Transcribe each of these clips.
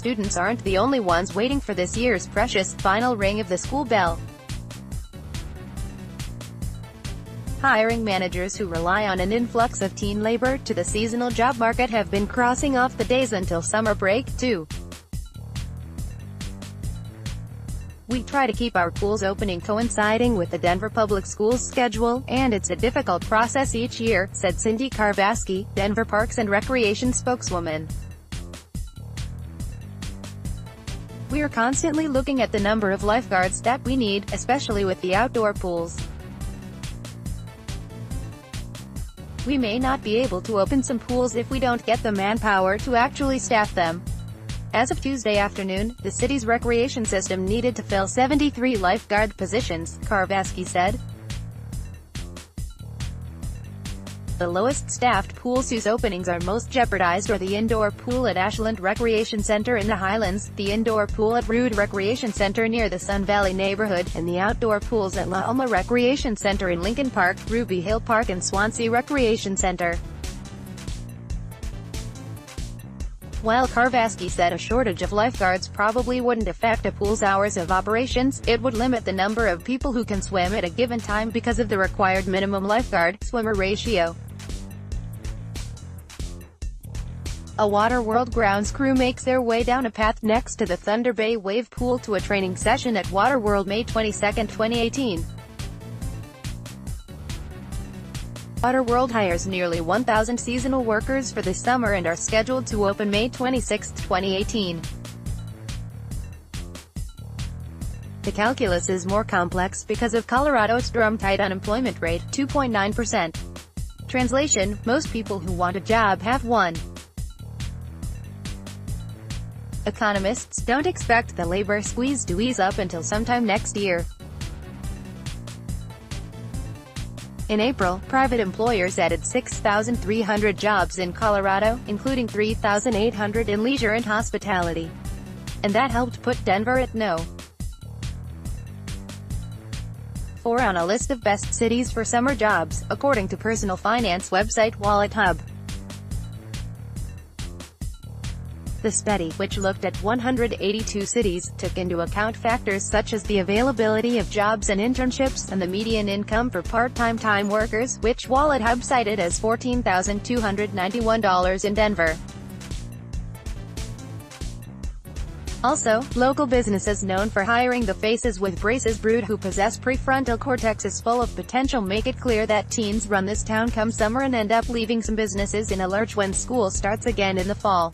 students aren't the only ones waiting for this year's precious final ring of the school bell. Hiring managers who rely on an influx of teen labor to the seasonal job market have been crossing off the days until summer break, too. We try to keep our pools opening coinciding with the Denver Public Schools schedule, and it's a difficult process each year, said Cyndi Karvaski, Denver Parks and Recreation spokeswoman. We are constantly looking at the number of lifeguards that we need, especially with the outdoor pools. We may not be able to open some pools if we don't get the manpower to actually staff them. As of Tuesday afternoon, the city's recreation system needed to fill 73 lifeguard positions, Karvaski said. The lowest-staffed pools whose openings are most jeopardized are the indoor pool at Ashland Recreation Center in the Highlands, the indoor pool at Rood Recreation Center near the Sun Valley neighborhood, and the outdoor pools at La Alma Recreation Center in Lincoln Park, Ruby Hill Park and Swansea Recreation Center. While Karvaski said a shortage of lifeguards probably wouldn't affect a pool's hours of operations, it would limit the number of people who can swim at a given time because of the required minimum lifeguard-swimmer ratio. A Waterworld grounds crew makes their way down a path next to the Thunder Bay Wave Pool to a training session at Waterworld May 22, 2018. Waterworld hires nearly 1,000 seasonal workers for the summer and are scheduled to open May 26, 2018. The calculus is more complex because of Colorado's drum-tight unemployment rate, 2.9%. Translation: most people who want a job have one. Economists don't expect the labor squeeze to ease up until sometime next year. In April, private employers added 6,300 jobs in Colorado, including 3,800 in leisure and hospitality. And that helped put Denver at No. 4 on a list of best cities for summer jobs, according to personal finance website WalletHub. The study, which looked at 182 cities, took into account factors such as the availability of jobs and internships, and the median income for part-time time workers, which WalletHub cited as $14,291 in Denver. Also, local businesses known for hiring the faces with braces brood who possess prefrontal cortexes full of potential make it clear that teens run this town come summer and end up leaving some businesses in a lurch when school starts again in the fall.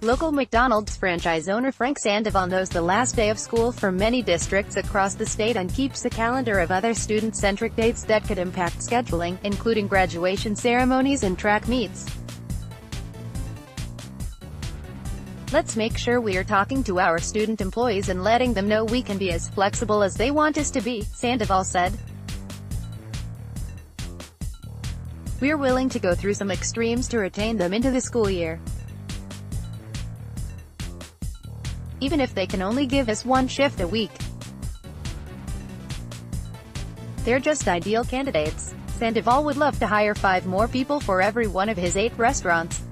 Local McDonald's franchise owner Frank Sandoval knows the last day of school for many districts across the state and keeps a calendar of other student-centric dates that could impact scheduling, including graduation ceremonies and track meets. Let's make sure we are talking to our student employees and letting them know we can be as flexible as they want us to be, Sandoval said. We're willing to go through some extremes to retain them into the school year. Even if they can only give us one shift a week. They're just ideal candidates. Sandoval would love to hire 5 more people for every one of his 8 restaurants.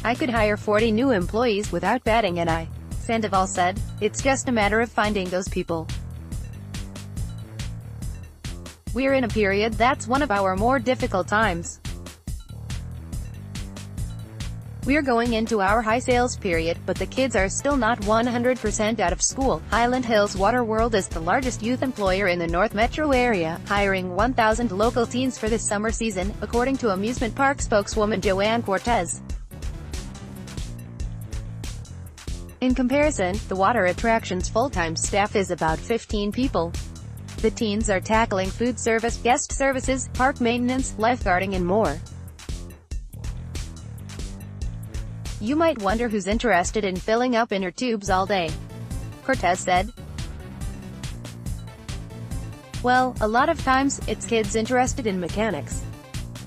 I could hire 40 new employees without batting an eye, Sandoval said. It's just a matter of finding those people. We're in a period that's one of our more difficult times. We're going into our high sales period, but the kids are still not 100% out of school. Highland Hills Waterworld is the largest youth employer in the North Metro area, hiring 1,000 local teens for this summer season, according to amusement park spokeswoman Joanne Cortez. In comparison, the water attraction's full-time staff is about 15 people. The teens are tackling food service, guest services, park maintenance, lifeguarding and more. You might wonder who's interested in filling up inner tubes all day, Cortez said. Well, a lot of times, it's kids interested in mechanics.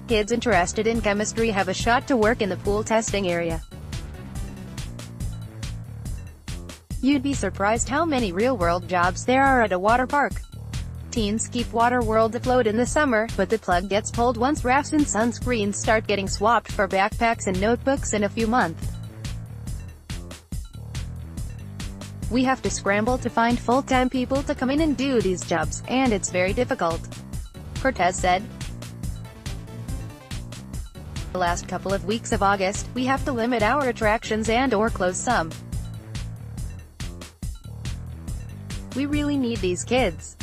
Kids interested in chemistry have a shot to work in the pool testing area. You'd be surprised how many real-world jobs there are at a water park. Teens keep Waterworld afloat in the summer, but the plug gets pulled once rafts and sunscreens start getting swapped for backpacks and notebooks in a few months. We have to scramble to find full-time people to come in and do these jobs, and it's very difficult, Cortez said. The last couple of weeks of August, we have to limit our attractions and/or close some. We really need these kids.